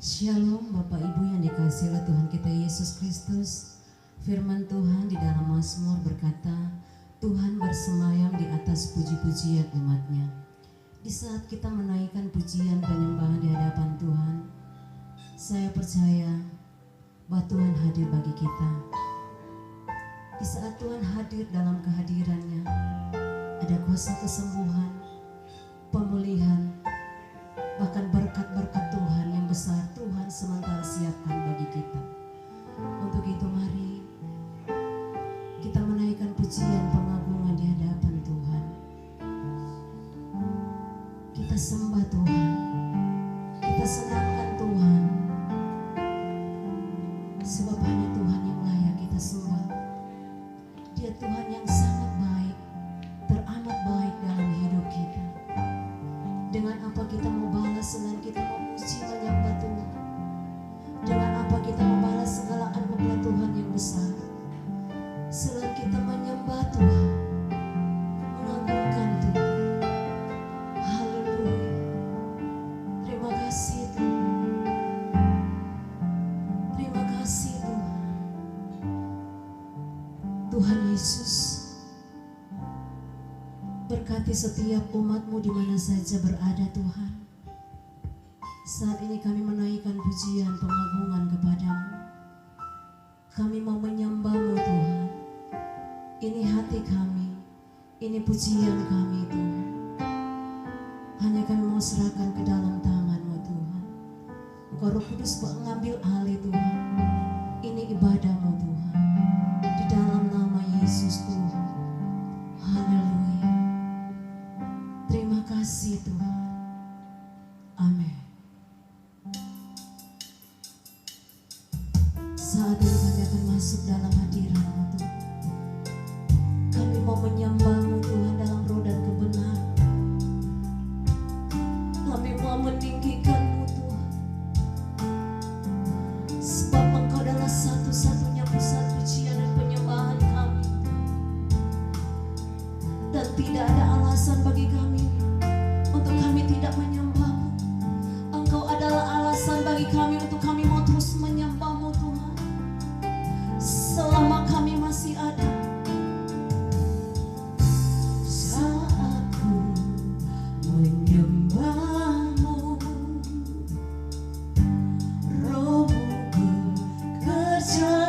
Shalom Bapak Ibu yang dikasihi oleh Tuhan kita Yesus Kristus. Firman Tuhan di dalam Mazmur berkata, Tuhan bersemayam di atas puji-pujian umat-Nya. Di saat kita menaikkan pujian penyembahan di hadapan Tuhan, saya percaya bahwa Tuhan hadir bagi kita. Di saat Tuhan hadir dalam kehadirannya, ada kuasa kesembuhan, pemulihan, bahkan berkat-berkat Tuhan yang besar Tuhan sementara siapkan bagi kita. Untuk itu mari kita menaikkan pujian pengagungan di hadapan Tuhan. Kita sembah Tuhan, kita senangkan Tuhan, sebab hanya Tuhan yang layak kita sembah. Dia Tuhan yang sangat baik, teramat baik dalam hidup kita. Dengan apa kita mau balas selain kita memuji menyembah Tuhan? Dengan apa kita membalas segala anugerah Tuhan yang besar? Selain kita menyembah Tuhan, mengagungkan Tuhan. Haleluya. Terima kasih Tuhan. Terima kasih Tuhan. Tuhan Yesus, berkati setiap umat-Mu di mana saja berada Tuhan. Saat ini kami menaikkan pujian pengagungan kepada-Mu. Kami mau menyembah-Mu Tuhan. Ini hati kami, ini pujian kami Tuhan. Hanya kami mau serahkan ke dalam tangan-Mu Tuhan. Engkau Roh Kudus mengambil alih Tuhan. Ini ibadah-Mu Tuhan. Di dalam nama Yesus Tuhan. Haleluya. Terima kasih Tuhan. Amin. Saat ini kami akan masuk dalam hadirat-Mu Tuhan. Kami mau menyembah-Mu Tuhan dalam roh dan kebenaran. Kami mau meninggikan-Mu Tuhan. Sebab Engkau adalah satu-satunya pusat pujian dan penyembahan kami. Dan tidak ada alasan bagi kami untuk kami tidak menyembah-Mu. Engkau adalah alasan bagi kami untuk kami mau terus menyembah-Mu Tuhan. Selama kami masih ada. Saat ku menyembah-Mu, Roh-Mu bekerja.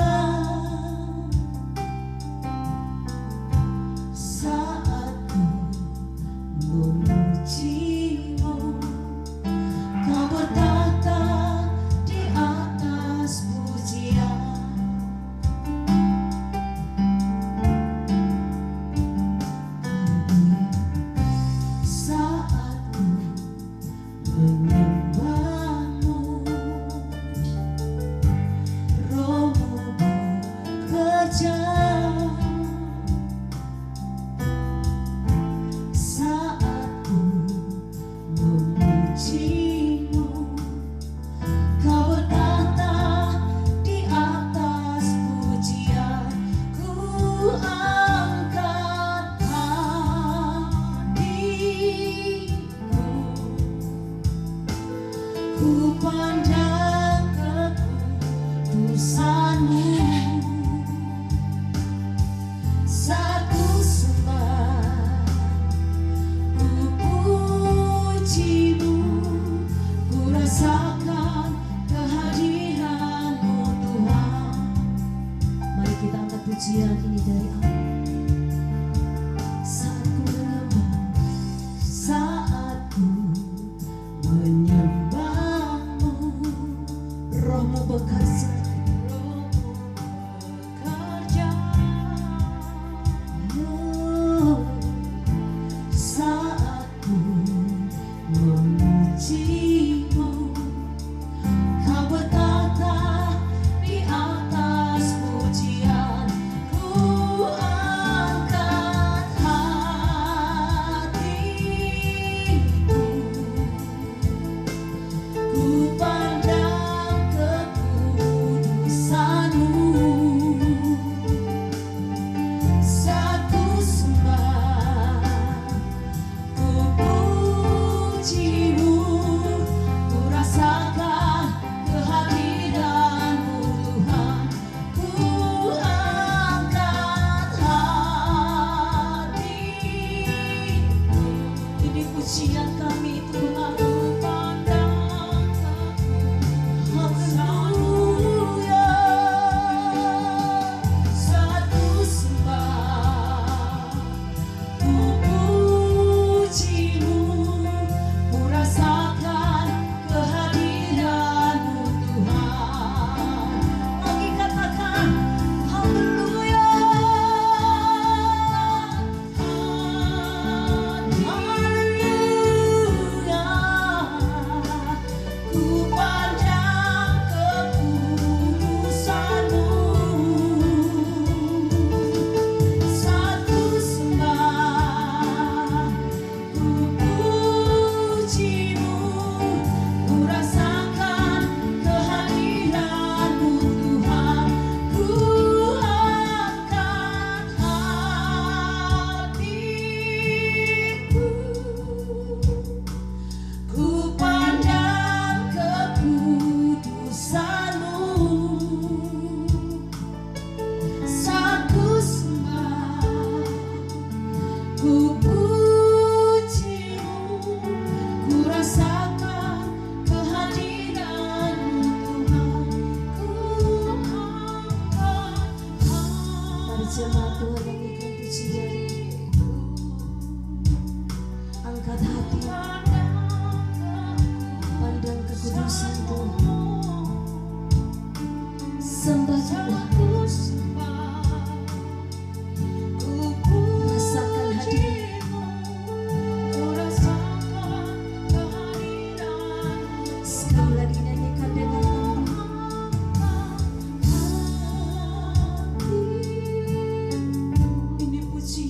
Saat ku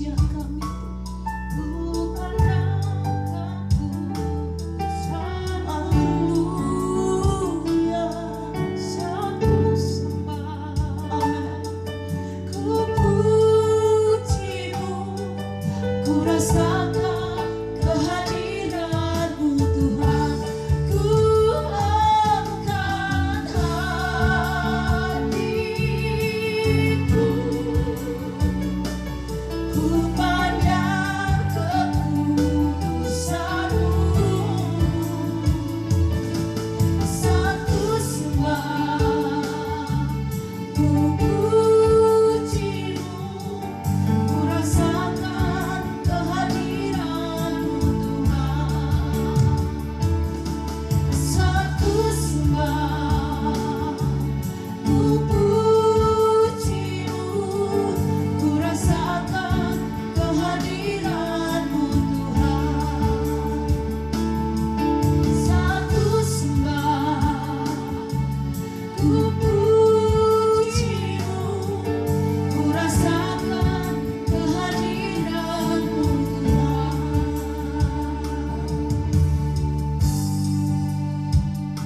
pujian kami. Ku pandangkan putusan, haleluya, satu sembah. Ku pujimu, ku rasakan kehadiran-Mu Tuhan. Ku angkat hatiku, ku pandang keputusan-Mu, satu sembah. Ku pujimu, ku rasakan kehadiran-Mu Tuhan. Satu sembah. Ku pujimu, ku rasakan kehadiran-Mu Tuhan. Satu sembah. Ku pujimu, ku rasakan kehadiran-Mu Tuhan.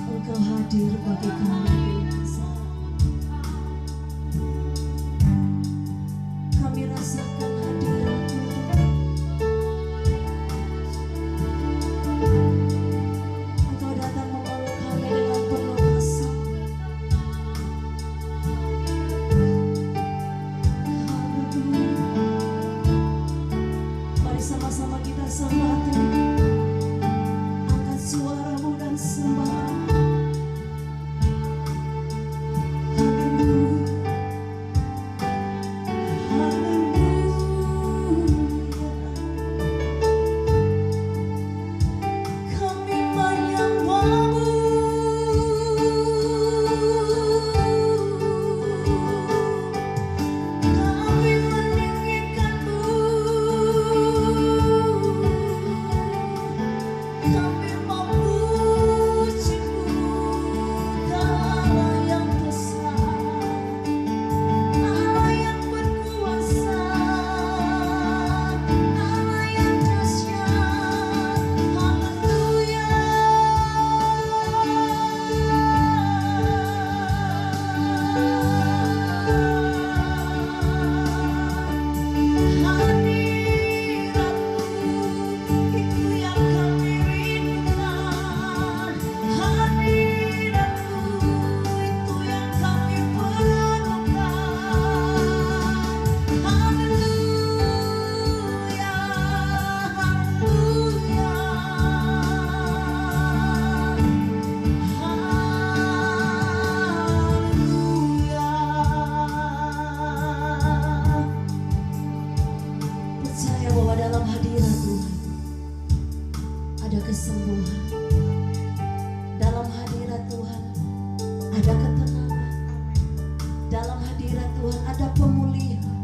Engkau hadir bagi kami. Kami rasakan hadirat-Mu. Engkau datang memeluk kami dengan penuh kasih. Haleluya. Mari sama-sama kita sembah Tuhan. Angkat suaramu dan sembah. Haleluya. Kami menyembah-Mu, kami meninggikan-Mu, kami memuji-Mu, Allah yang besar, Allah yang berkuasa, Allah yang dahsyat. Haleluya. Hadirat-Mu itu yang kami rindukan. Hadirat-Mu itu yang kami perlukan. Haleluya, haleluya. Percaya bahwa dalam hadirat Tuhan ada kesembuhan. Dalam hadirat Tuhan ada ketenangan. Dalam hadirat Tuhan ada pemulihan.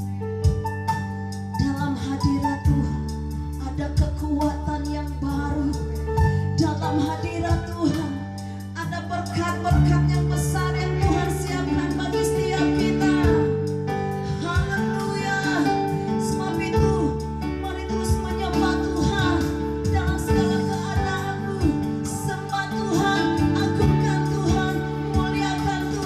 Dalam hadirat Tuhan ada kekuatan yang baru. Dalam hadirat Tuhan ada berkat-berkat yang besar yang Tuhan siapkan bagi setiap kita. Haleluya. Sebab itu mari terus menyembah Tuhan dalam segala keadaanmu. Sembah Tuhan, agungkan Tuhan, muliakan Tuhan.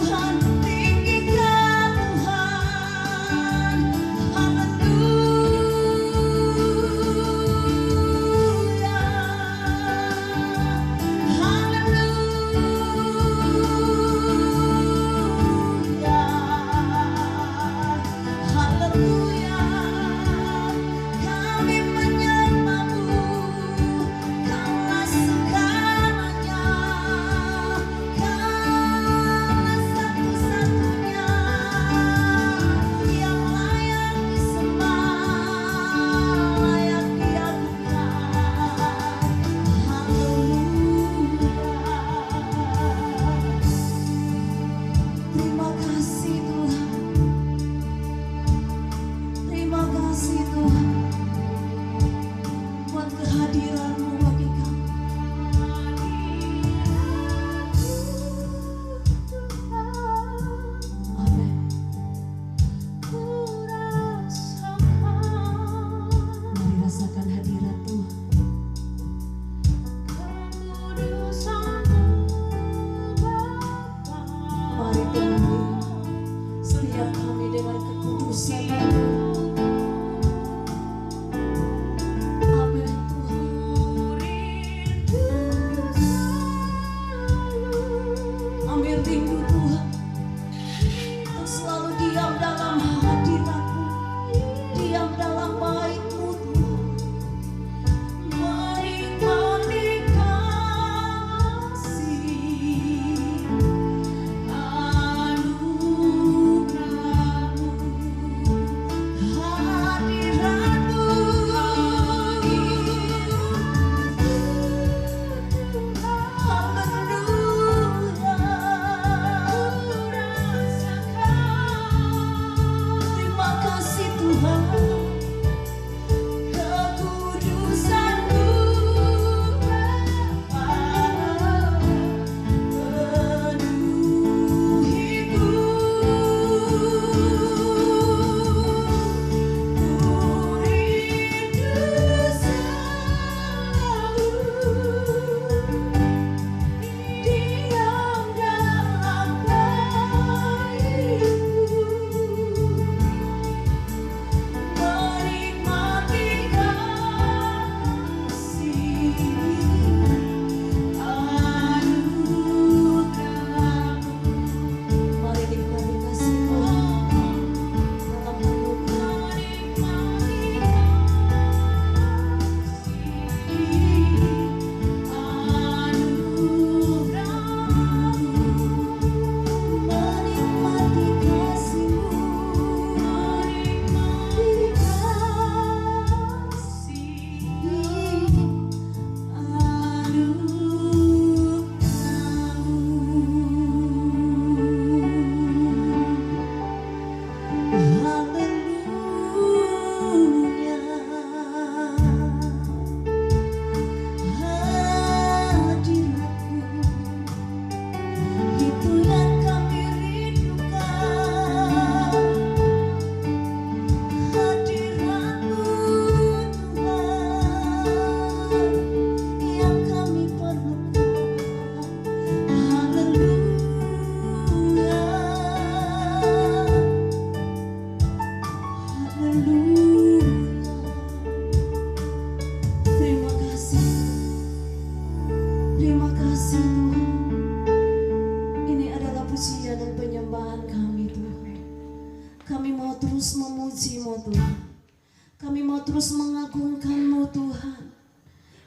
terus mengagungkan-Mu Tuhan.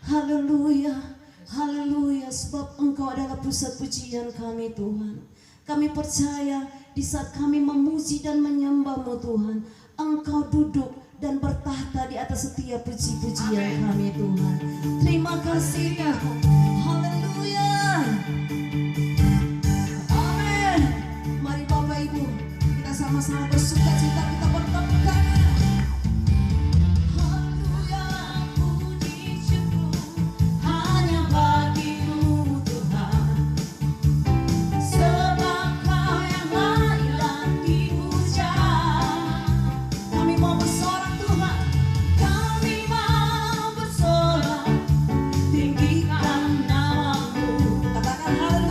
Haleluya, haleluya, sebab Engkau adalah pusat pujian kami Tuhan. Kami percaya di saat kami memuji dan menyembah-Mu Tuhan, Engkau duduk dan bertahta di atas setiap puji-pujian kami Tuhan. Terima kasih Tuhan. Haleluya. Amin. Mari Bapak Ibu, kita sama-sama bersuka cita, kita bertepuk tangan. Haleluya, puji syukur hanya bagi-Mu Tuhan. Sebab Kau yang lain dan dipuja. Kami mau bersorak Tuhan, kami mau bersorak, tinggikan nama-Mu. Katakan haleluya.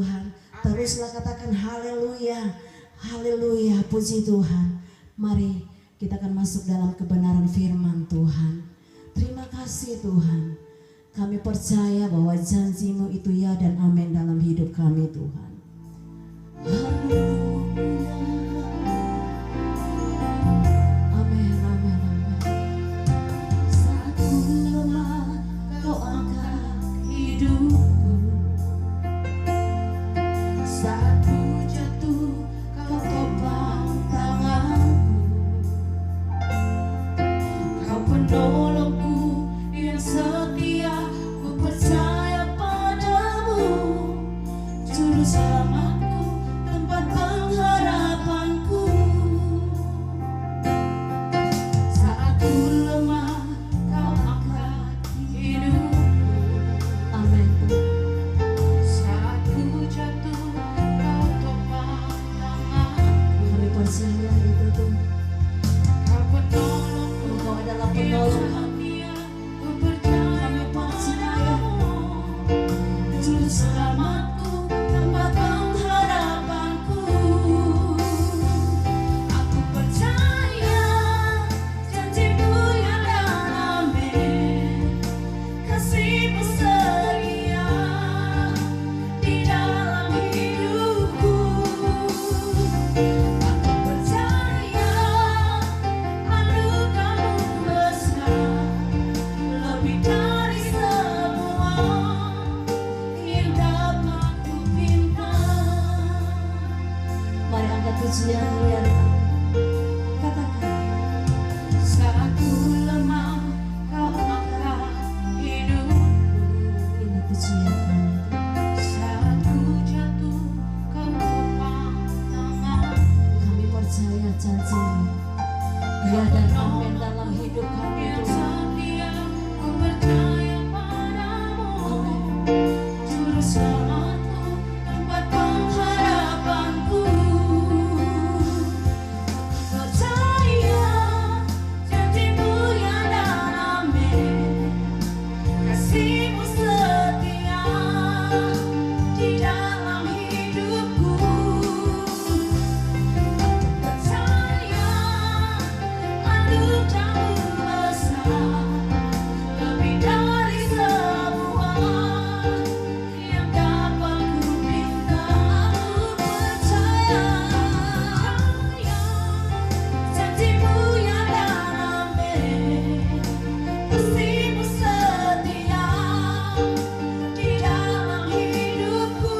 Tuhan. Teruslah katakan haleluya, haleluya, puji Tuhan. Mari kita akan masuk dalam kebenaran firman Tuhan. Terima kasih Tuhan. Kami percaya bahwa janji-Mu itu ya dan amin dalam hidup kami Tuhan. Haleluya. Amin, amin, amin. Saat ku lemah, Kau angkat hidupku. Saat ku jatuh, Kau topang tanganku. Kau penolongku yang setia, ku percaya padamu. Juru selamatku, tempat pengharapanku. Saat ku lemah, Kau angkat hidupku. Amin. Saat ku jatuh, Kau topang tanganku. Kami percaya itu Tuhan. Kau penolongku, Engkau adalah penolong kami. Kami percaya Juru selamatku, tempat pengharapanku. Aku percaya janji-Mu yang dan amin. Kasih-Mu setia di dalam hidupku. Aku percaya anugerah-Mu besar, lebih dari semua yang dapat ku pinta. Mari angkat pujian dan katakan, saat ku lemah, Kau angkat hidupku. Ini pujian kami. Saat ku jatuh, Kau topang tanganku. Kami percaya janji-Mu ya dan amin dalam hidup kami Tuhan. Ku percaya padamu. Juru selamatku, tempat pengharapanku. Aku percaya janji-Mu yang dan amin. Kasih-Mu setia di dalam hidupku. Aku percaya anugerah-Mu besar, lebih dari semua yang dapat ku pinta. Aku percaya janji-Mu yang dan amin. Kasih-Mu setia di dalam hidupku.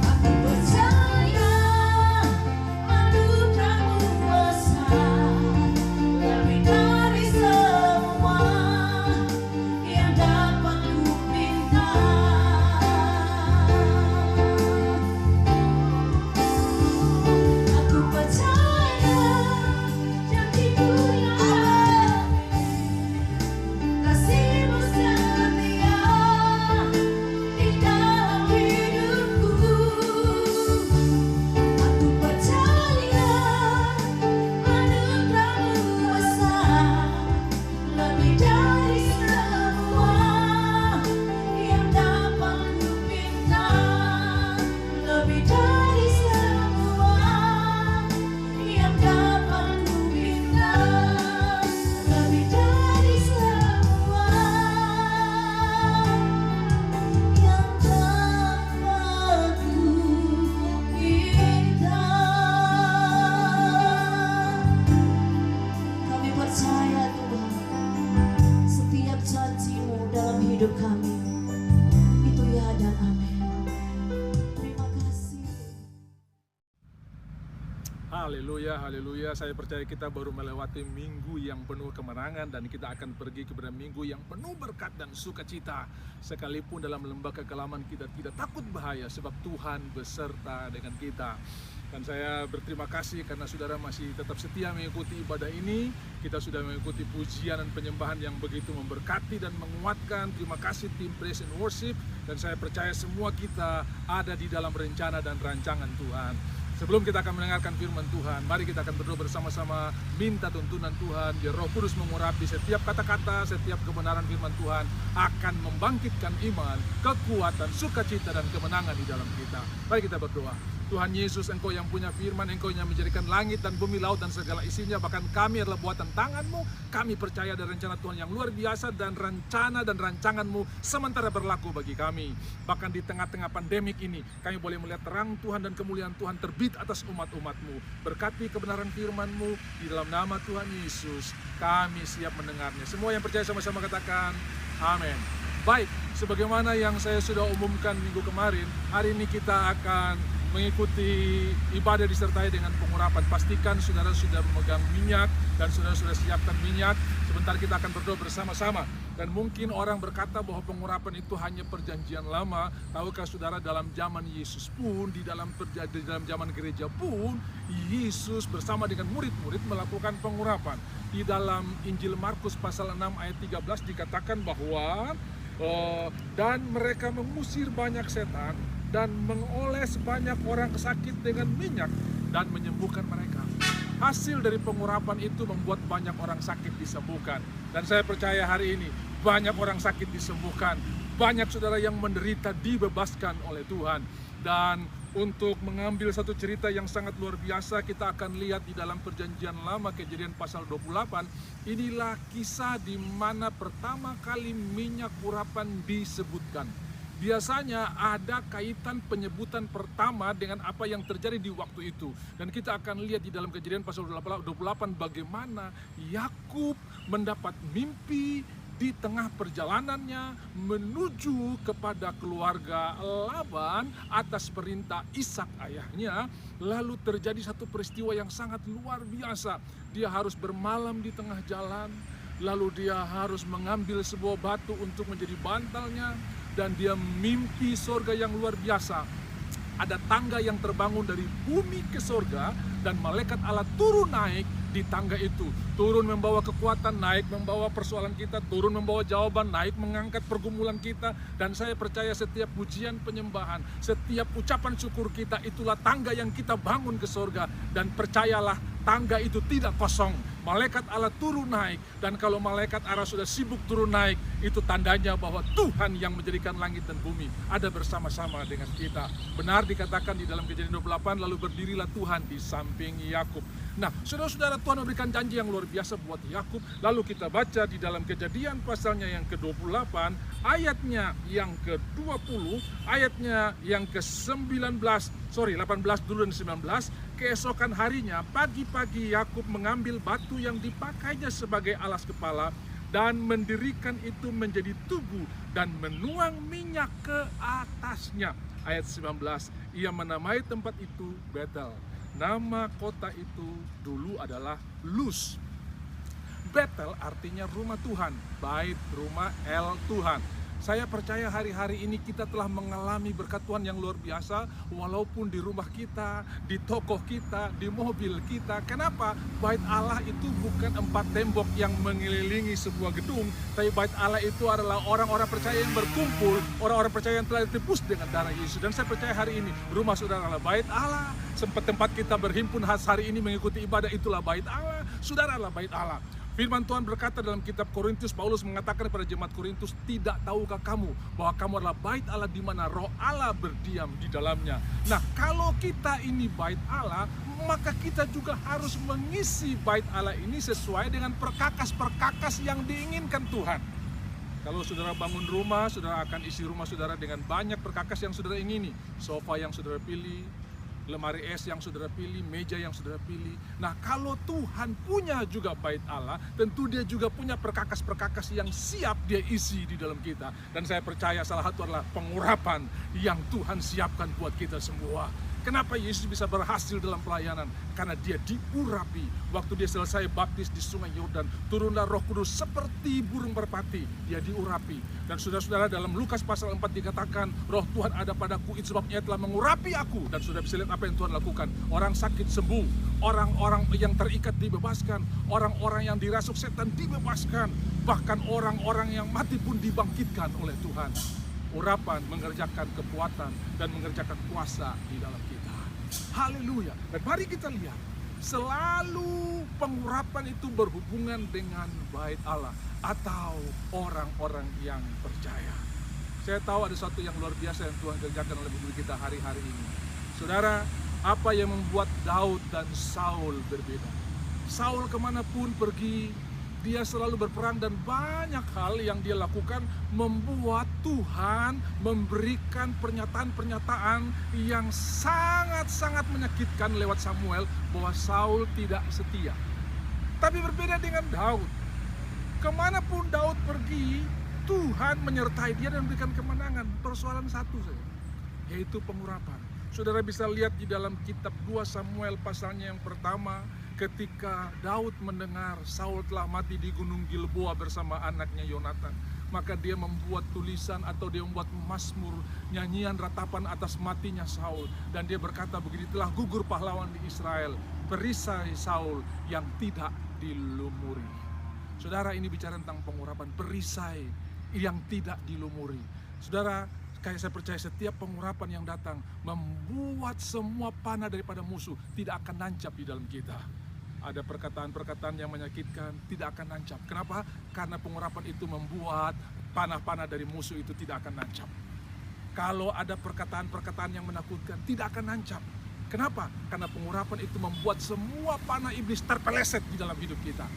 Aku percaya anugerah-Mu besar, lebih dari semua yang dapat ku pinta. Aku percaya janji-Mu yang amin. Kasih-Mu setia di dalam hidupku. Aku percaya anugerah-Mu besar, lebih dari semua yang dapat ku pinta. Lebih dari semua yang dapat ku pinta. Lebih dari semua yang dapat ku pinta. Kami percaya Tuhan, setiap janji-Mu dalam hidup kami itu ya dan amin. Terima kasih. Haleluya, haleluya. Saya percaya kita baru melewati minggu yang penuh kemenangan dan kita akan pergi kepada minggu yang penuh berkat dan sukacita. Sekalipun dalam lembah kekelaman kita tidak takut bahaya sebab Tuhan beserta dengan kita. Dan saya berterima kasih karena saudara masih tetap setia mengikuti ibadah ini. Kita sudah mengikuti pujian dan penyembahan yang begitu memberkati dan menguatkan. Terima kasih tim Praise and Worship. Dan saya percaya semua kita ada di dalam rencana dan rancangan Tuhan. Sebelum kita akan mendengarkan firman Tuhan, mari kita akan berdoa bersama-sama, minta tuntunan Tuhan, biar Roh Kudus mengurapi setiap kata-kata, setiap kebenaran firman Tuhan akan membangkitkan iman, kekuatan, sukacita, dan kemenangan di dalam kita. Mari kita berdoa. Tuhan Yesus, Engkau yang punya firman, Engkau yang menjadikan langit dan bumi, laut dan segala isinya, bahkan kami adalah buatan tangan-Mu. Kami percaya ada rencana Tuhan yang luar biasa, dan rencana dan rancangan-Mu sementara berlaku bagi kami. Bahkan di tengah-tengah pandemik ini, kami boleh melihat terang Tuhan dan kemuliaan Tuhan terbit atas umat-umat-Mu. Berkati kebenaran firman-Mu, di dalam nama Tuhan Yesus, kami siap mendengarnya. Semua yang percaya sama-sama katakan, amin. Baik, sebagaimana yang saya sudah umumkan minggu kemarin, hari ini kita akan mengikuti ibadah disertai dengan pengurapan. Pastikan saudara sudah memegang minyak dan saudara sudah siapkan minyak. Sebentar kita akan berdoa bersama-sama. Dan mungkin orang berkata bahwa pengurapan itu hanya perjanjian lama. Tahukah saudara, dalam zaman Yesus pun, di dalam zaman gereja pun, Yesus bersama dengan murid-murid melakukan pengurapan. Di dalam Injil Markus pasal 6 ayat 13 dikatakan bahwa dan mereka mengusir banyak setan dan mengoles banyak orang sakit dengan minyak dan menyembuhkan mereka. Hasil dari pengurapan itu membuat banyak orang sakit disembuhkan. Dan saya percaya hari ini banyak orang sakit disembuhkan. Banyak saudara yang menderita dibebaskan oleh Tuhan. Dan untuk mengambil satu cerita yang sangat luar biasa, kita akan lihat di dalam perjanjian lama, Kejadian pasal 28. Inilah kisah di mana pertama kali minyak urapan disebutkan. Biasanya ada kaitan penyebutan pertama dengan apa yang terjadi di waktu itu. Dan kita akan lihat di dalam Kejadian pasal 28 bagaimana Yakub mendapat mimpi di tengah perjalanannya menuju kepada keluarga Laban atas perintah Ishak ayahnya. Lalu terjadi satu peristiwa yang sangat luar biasa. Dia harus bermalam di tengah jalan, lalu dia harus mengambil sebuah batu untuk menjadi bantalnya. Dan dia mimpi sorga yang luar biasa. Ada tangga yang terbangun dari bumi ke sorga, dan malaikat Allah turun naik di tangga itu. Turun membawa kekuatan, naik membawa persoalan kita, turun membawa jawaban, naik mengangkat pergumulan kita. Dan saya percaya setiap pujian penyembahan, setiap ucapan syukur kita, itulah tangga yang kita bangun ke sorga. Dan percayalah, tangga itu tidak kosong. Malaikat Allah turun naik, dan kalau malaikat Allah sudah sibuk turun naik, itu tandanya bahwa Tuhan yang menjadikan langit dan bumi ada bersama-sama dengan kita. Benar dikatakan di dalam Kejadian 28, lalu berdirilah Tuhan di samping Yakub. Nah, saudara-saudara, Tuhan memberikan janji yang luar biasa buat Yakub. Lalu kita baca di dalam Kejadian pasalnya yang ke-28, ayatnya yang ke-20, ayatnya yang ke-18 dulu dan 19. Keesokan harinya, pagi-pagi Yakub mengambil batu yang dipakainya sebagai alas kepala dan mendirikan itu menjadi tugu dan menuang minyak ke atasnya. Ayat 19, ia menamai tempat itu Betel. Nama kota itu dulu adalah Luz. Betel artinya rumah Tuhan, bait rumah El Tuhan. Saya percaya hari-hari ini kita telah mengalami berkat Tuhan yang luar biasa, walaupun di rumah kita, di toko kita, di mobil kita. Kenapa? Bait Allah itu bukan 4 tembok yang mengelilingi sebuah gedung, tapi bait Allah itu adalah orang-orang percaya yang berkumpul, orang-orang percaya yang telah ditebus dengan darah Yesus. Dan saya percaya hari ini rumah saudara adalah bait Allah. Sempat tempat kita berhimpun hari ini mengikuti ibadah, itulah bait Allah. Saudara adalah bait Allah. Firman Tuhan berkata dalam kitab Korintus, Paulus mengatakan kepada jemaat Korintus, tidak tahukah kamu bahwa kamu adalah bait Allah di mana roh Allah berdiam di dalamnya. Nah, kalau kita ini bait Allah, maka kita juga harus mengisi bait Allah ini sesuai dengan perkakas-perkakas yang diinginkan Tuhan. Kalau saudara bangun rumah, saudara akan isi rumah saudara dengan banyak perkakas yang saudara ingini. Sofa yang saudara pilih, lemari es yang saudara pilih, meja yang saudara pilih. Nah, kalau Tuhan punya juga bait Allah, tentu dia juga punya perkakas-perkakas yang siap dia isi di dalam kita. Dan saya percaya salah satu adalah pengurapan yang Tuhan siapkan buat kita semua. Kenapa Yesus bisa berhasil dalam pelayanan? Karena dia diurapi. Waktu dia selesai baptis di sungai Yordan, turunlah Roh Kudus seperti burung merpati. Dia diurapi. Dan saudara-saudara, dalam Lukas pasal 4 dikatakan, Roh Tuhan ada padaku, itu sebabnya telah mengurapi aku. Dan sudah bisa lihat apa yang Tuhan lakukan. Orang sakit sembuh, orang-orang yang terikat dibebaskan, orang-orang yang dirasuk setan dibebaskan, bahkan orang-orang yang mati pun dibangkitkan oleh Tuhan. Urapan mengerjakan kekuatan dan mengerjakan kuasa di dalam kita. Haleluya. Dan mari kita lihat, selalu pengurapan itu berhubungan dengan bait Allah atau orang-orang yang percaya. Saya tahu ada sesuatu yang luar biasa yang Tuhan kerjakan oleh hidup kita hari-hari ini. Saudara, apa yang membuat Daud dan Saul berbeda? Saul kemanapun pergi, dia selalu berperang, dan banyak hal yang dia lakukan membuat Tuhan memberikan pernyataan-pernyataan yang sangat-sangat menyakitkan lewat Samuel bahwa Saul tidak setia. Tapi berbeda dengan Daud. Kemanapun Daud pergi, Tuhan menyertai dia dan memberikan kemenangan. Persoalan satu saja, yaitu pengurapan. Saudara bisa lihat di dalam kitab 2 Samuel pasalnya yang pertama, ketika Daud mendengar Saul telah mati di Gunung Gilboa bersama anaknya Yonatan, maka dia membuat tulisan atau dia membuat mazmur, nyanyian ratapan atas matinya Saul. Dan dia berkata begini, telah gugur pahlawan di Israel, perisai Saul yang tidak dilumuri. Saudara, ini bicara tentang pengurapan, perisai yang tidak dilumuri. Saudara, kayak saya percaya setiap pengurapan yang datang membuat semua panah daripada musuh tidak akan nancap di dalam kita. Ada perkataan-perkataan yang menyakitkan, tidak akan nancap. Kenapa? Karena pengurapan itu membuat panah-panah dari musuh itu tidak akan nancap. Kalau ada perkataan-perkataan yang menakutkan, tidak akan nancap. Kenapa? Karena pengurapan itu membuat semua panah iblis terpeleset di dalam hidup kita.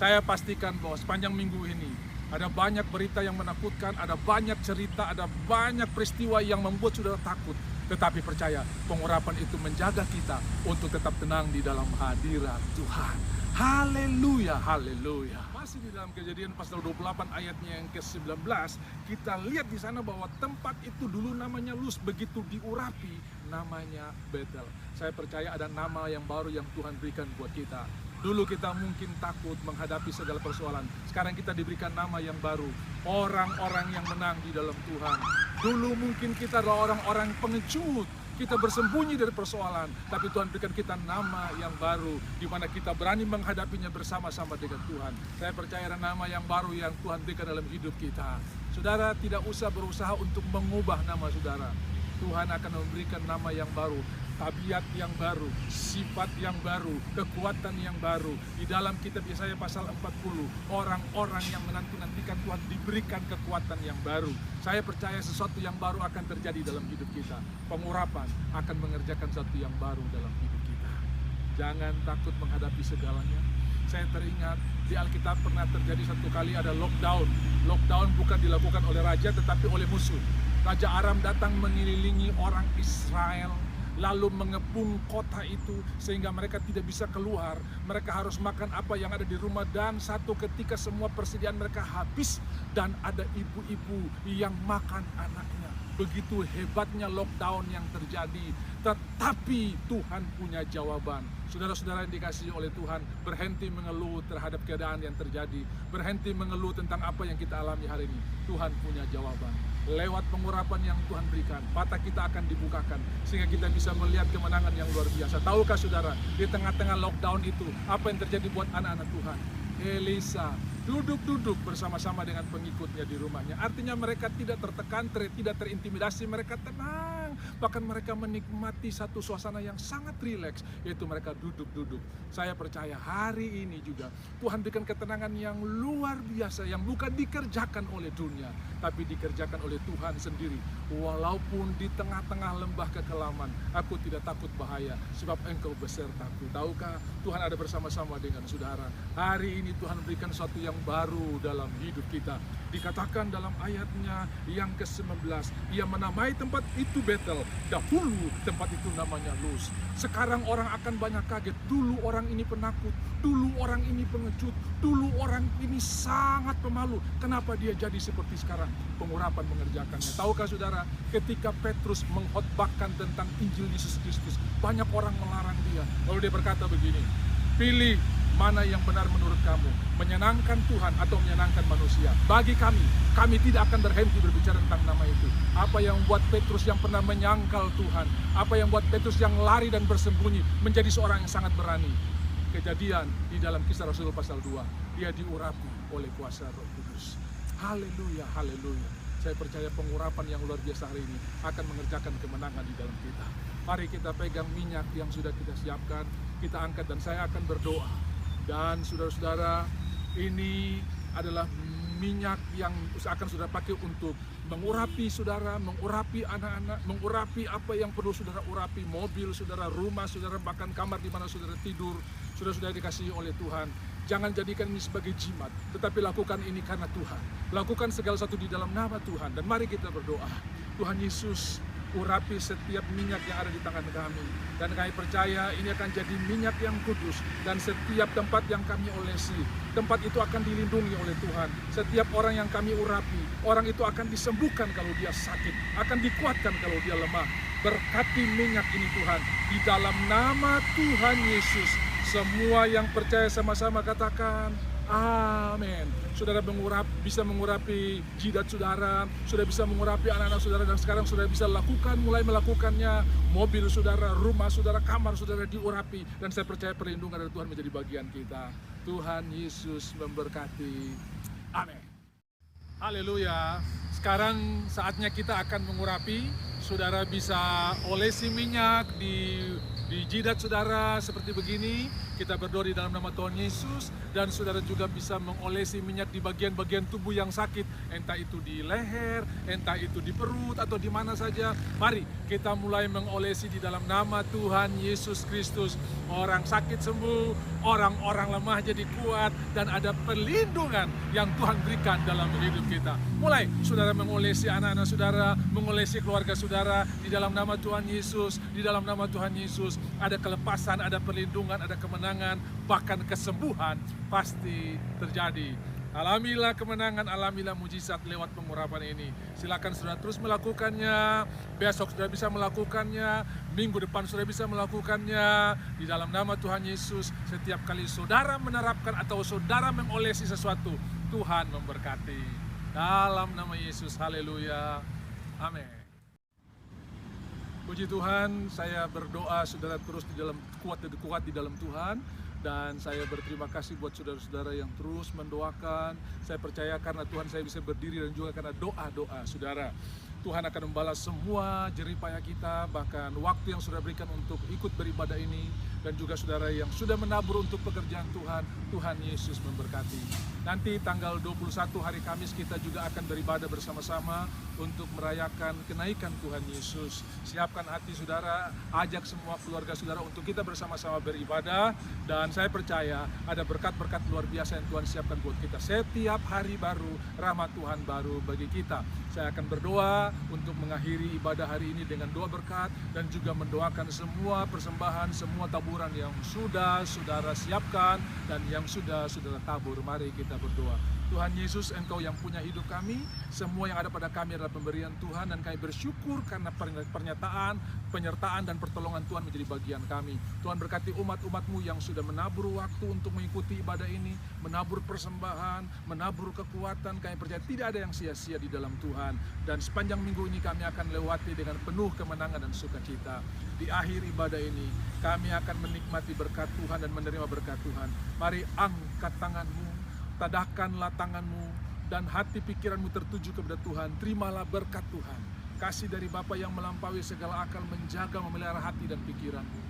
Saya pastikan bahwa sepanjang minggu ini ada banyak berita yang menakutkan, ada banyak cerita, ada banyak peristiwa yang membuat saudara takut. Tetapi percaya, pengurapan itu menjaga kita untuk tetap tenang di dalam hadirat Tuhan. Haleluya, haleluya. Masih di dalam Kejadian pasal 28 ayatnya yang ke-19, kita lihat di sana bahwa tempat itu dulu namanya Luz, begitu diurapi namanya Betel. Saya percaya ada nama yang baru yang Tuhan berikan buat kita. Dulu kita mungkin takut menghadapi segala persoalan. Sekarang kita diberikan nama yang baru. Orang-orang yang menang di dalam Tuhan. Dulu mungkin kita adalah orang-orang pengecut. Kita bersembunyi dari persoalan. Tapi Tuhan berikan kita nama yang baru, di mana kita berani menghadapinya bersama-sama dengan Tuhan. Saya percaya ada nama yang baru yang Tuhan berikan dalam hidup kita. Saudara tidak usah berusaha untuk mengubah nama saudara. Tuhan akan memberikan nama yang baru, tabiat yang baru, sifat yang baru, kekuatan yang baru. Di dalam kitab Yesaya pasal 40, orang-orang yang menanti-nantikan Tuhan diberikan kekuatan yang baru. Saya percaya sesuatu yang baru akan terjadi dalam hidup kita. Pengurapan akan mengerjakan sesuatu yang baru dalam hidup kita. Jangan takut menghadapi segalanya. Saya teringat di Alkitab pernah terjadi satu kali ada lockdown. Lockdown bukan dilakukan oleh raja tetapi oleh musuh. Raja Aram datang mengelilingi orang Israel, lalu mengepung kota itu sehingga mereka tidak bisa keluar. Mereka harus makan apa yang ada di rumah, dan satu ketika semua persediaan mereka habis dan ada ibu-ibu yang makan anaknya. Begitu hebatnya lockdown yang terjadi, tetapi Tuhan punya jawaban. Saudara-saudara yang dikasihi oleh Tuhan, berhenti mengeluh terhadap keadaan yang terjadi, berhenti mengeluh tentang apa yang kita alami hari ini. Tuhan punya jawaban. Lewat pengurapan yang Tuhan berikan, mata kita akan dibukakan sehingga kita bisa melihat kemenangan yang luar biasa. Tahukah saudara, di tengah-tengah lockdown itu apa yang terjadi buat anak-anak Tuhan? Elisa duduk-duduk bersama-sama dengan pengikutnya di rumahnya. Artinya mereka tidak tertekan, tidak terintimidasi, mereka tenang. Bahkan mereka menikmati satu suasana yang sangat rileks, yaitu mereka duduk-duduk. Saya percaya hari ini juga Tuhan berikan ketenangan yang luar biasa, yang bukan dikerjakan oleh dunia, tapi dikerjakan oleh Tuhan sendiri. Walaupun di tengah-tengah lembah kekelaman, aku tidak takut bahaya, sebab Engkau besertaku. Tahukah, Tuhan ada bersama-sama dengan saudara. Hari ini Tuhan berikan sesuatu yang baru dalam hidup kita. Dikatakan dalam ayatnya yang ke-19, ia menamai tempat itu Betel. Dahulu tempat itu namanya Luz. Sekarang orang akan banyak kaget. Dulu orang ini penakut, dulu orang ini pengecut, dulu orang ini sangat pemalu. Kenapa dia jadi seperti sekarang? Pengurapan mengerjakannya. Tahukah saudara, ketika Petrus mengkhotbahkan tentang Injil Yesus Kristus, banyak orang melarang dia. Lalu dia berkata begini, pilih mana yang benar menurut kamu, menyenangkan Tuhan atau menyenangkan manusia. Bagi kami tidak akan berhenti berbicara tentang nama itu. Apa yang buat Petrus yang pernah menyangkal Tuhan, apa yang buat Petrus yang lari dan bersembunyi menjadi seorang yang sangat berani. Kejadian di dalam Kisah Rasul pasal 2, dia diurapi oleh kuasa Roh Kudus. Haleluya, haleluya. Saya percaya pengurapan yang luar biasa hari ini akan mengerjakan kemenangan di dalam kita. Mari kita pegang minyak yang sudah kita siapkan, kita angkat dan saya akan berdoa. Dan saudara-saudara, ini adalah minyak yang akan saudara pakai untuk mengurapi saudara, mengurapi anak-anak, mengurapi apa yang perlu saudara urapi, mobil saudara, rumah saudara, bahkan kamar di mana saudara tidur, saudara-saudara dikasihi oleh Tuhan. Jangan jadikan ini sebagai jimat, tetapi lakukan ini karena Tuhan. Lakukan segala sesuatu di dalam nama Tuhan. Dan mari kita berdoa. Tuhan Yesus, urapi setiap minyak yang ada di tangan kami. Dan kami percaya ini akan jadi minyak yang kudus. Dan setiap tempat yang kami olesi, tempat itu akan dilindungi oleh Tuhan. Setiap orang yang kami urapi, orang itu akan disembuhkan kalau dia sakit, akan dikuatkan kalau dia lemah. Berkati minyak ini Tuhan, di dalam nama Tuhan Yesus. Semua yang percaya sama-sama katakan amin. Saudara bisa mengurapi jidat saudara, sudah bisa mengurapi anak-anak saudara, dan sekarang sudah bisa mulai melakukannya. Mobil saudara, rumah saudara, kamar saudara diurapi, dan saya percaya perlindungan dari Tuhan menjadi bagian kita. Tuhan Yesus memberkati. Amin. Haleluya. Sekarang saatnya kita akan mengurapi. Saudara bisa olesi minyak di jidat saudara seperti begini. Kita berdoa di dalam nama Tuhan Yesus. Dan saudara juga bisa mengolesi minyak di bagian-bagian tubuh yang sakit. Entah itu di leher, entah itu di perut, atau di mana saja. Mari kita mulai mengolesi di dalam nama Tuhan Yesus Kristus. Orang sakit sembuh, orang-orang lemah jadi kuat, dan ada perlindungan yang Tuhan berikan dalam hidup kita. Mulai saudara mengolesi anak-anak saudara, mengolesi keluarga saudara di dalam nama Tuhan Yesus. Di dalam nama Tuhan Yesus ada kelepasan, ada perlindungan, ada kemenangan, bahkan kesembuhan pasti terjadi. Alamilah kemenangan, alamilah mujizat lewat pengurapan ini. Silakan saudara terus melakukannya. Besok sudah bisa melakukannya. Minggu depan sudah bisa melakukannya. Di dalam nama Tuhan Yesus, setiap kali saudara menerapkan atau saudara mengolesi sesuatu, Tuhan memberkati. Dalam nama Yesus, haleluya. Amin. Puji Tuhan, saya berdoa saudara terus kuat di dalam Tuhan. Dan saya berterima kasih buat saudara-saudara yang terus mendoakan. Saya percaya karena Tuhan saya bisa berdiri, dan juga karena doa-doa saudara. Tuhan akan membalas semua jeripaya kita, bahkan waktu yang sudah berikan untuk ikut beribadah ini, dan juga saudara yang sudah menabur untuk pekerjaan Tuhan. Tuhan Yesus memberkati. Nanti tanggal 21 hari Kamis kita juga akan beribadah bersama-sama untuk merayakan kenaikan Tuhan Yesus. Siapkan hati saudara, ajak semua keluarga saudara untuk kita bersama-sama beribadah. Dan saya percaya ada berkat-berkat luar biasa yang Tuhan siapkan buat kita. Setiap hari baru, rahmat Tuhan baru bagi kita. Saya akan berdoa untuk mengakhiri ibadah hari ini dengan doa berkat, dan juga mendoakan semua persembahan, semua taburan yang sudah saudara siapkan dan yang sudah saudara tabur. Mari kita berdoa. Tuhan Yesus, Engkau yang punya hidup kami, semua yang ada pada kami adalah pemberian Tuhan, dan kami bersyukur karena penyertaan dan pertolongan Tuhan menjadi bagian kami. Tuhan berkati umat-umat-Mu yang sudah menabur waktu untuk mengikuti ibadah ini, menabur persembahan, menabur kekuatan. Kami percaya tidak ada yang sia-sia di dalam Tuhan, dan sepanjang minggu ini kami akan lewati dengan penuh kemenangan dan sukacita. Di akhir ibadah ini, kami akan menikmati berkat Tuhan dan menerima berkat Tuhan. Mari angkat tanganmu, tadahkanlah tanganmu, dan hati pikiranmu tertuju kepada Tuhan. Terimalah berkat Tuhan. Kasih dari Bapa yang melampaui segala akal menjaga memelihara hati dan pikiranmu.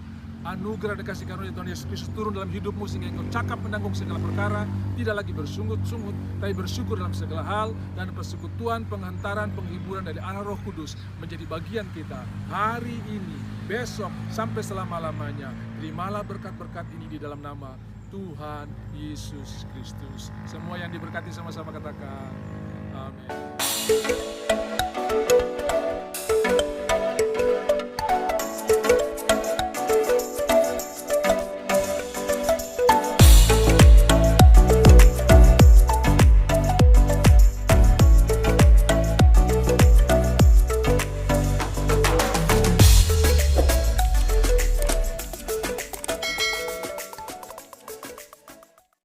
Anugerah dan kasih karunia Tuhan Yesus Kristus turun dalam hidupmu sehingga engkau cakap menanggung segala perkara, tidak lagi bersungut-sungut, tapi bersyukur dalam segala hal, dan persekutuan, penghantaran, penghiburan dari Allah Roh Kudus menjadi bagian kita hari ini, besok, sampai selama-lamanya. Terimalah berkat-berkat ini di dalam nama Tuhan Yesus Kristus. Semua yang diberkati sama-sama katakan amin.